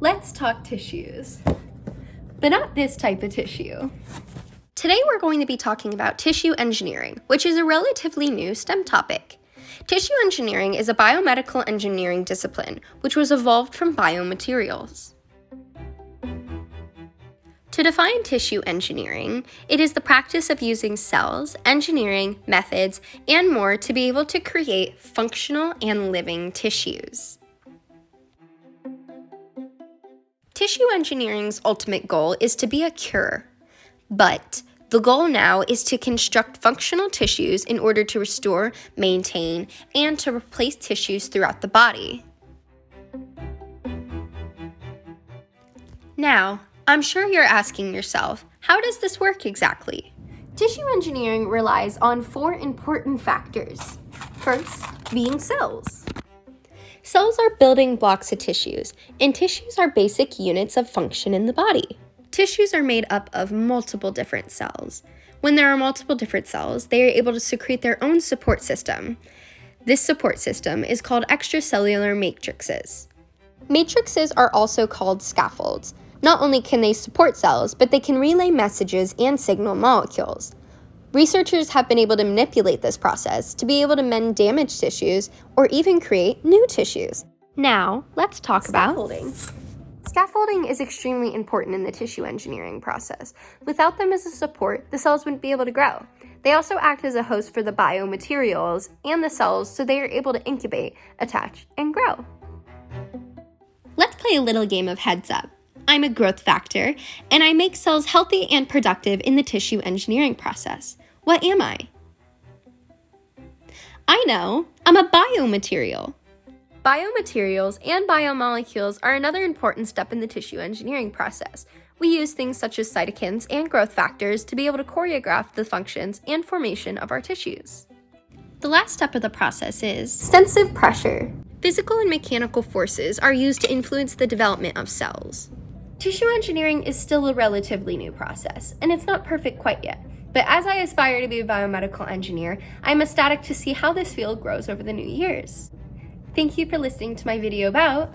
Let's talk tissues, but not this type of tissue. Today we're going to be talking about tissue engineering, which is a relatively new STEM topic. Tissue engineering is a biomedical engineering discipline, which was evolved from biomaterials. To define tissue engineering, it is the practice of using cells, engineering, methods, and more to be able to create functional and living tissues. Tissue engineering's ultimate goal is to be a cure, but the goal now is to construct functional tissues in order to restore, maintain, and to replace tissues throughout the body. Now, I'm sure you're asking yourself, how does this work exactly? Tissue engineering relies on 4 important factors. First, being cells. Cells are building blocks of tissues, and tissues are basic units of function in the body. Tissues are made up of multiple different cells. When there are multiple different cells, they are able to secrete their own support system. This support system is called extracellular matrices. Matrices are also called scaffolds. Not only can they support cells, but they can relay messages and signal molecules. Researchers have been able to manipulate this process to be able to mend damaged tissues or even create new tissues. Now, let's talk about scaffolding. Scaffolding is extremely important in the tissue engineering process. Without them as a support, the cells wouldn't be able to grow. They also act as a host for the biomaterials and the cells, so they are able to incubate, attach, and grow. Let's play a little game of heads up. I'm a growth factor, and I make cells healthy and productive in the tissue engineering process. What am I? I know, I'm a biomaterial. Biomaterials and biomolecules are another important step in the tissue engineering process. We use things such as cytokines and growth factors to be able to choreograph the functions and formation of our tissues. The last step of the process is extensive pressure. Physical and mechanical forces are used to influence the development of cells. Tissue engineering is still a relatively new process, and it's not perfect quite yet. But as I aspire to be a biomedical engineer, I'm ecstatic to see how this field grows over the new years. Thank you for listening to my video about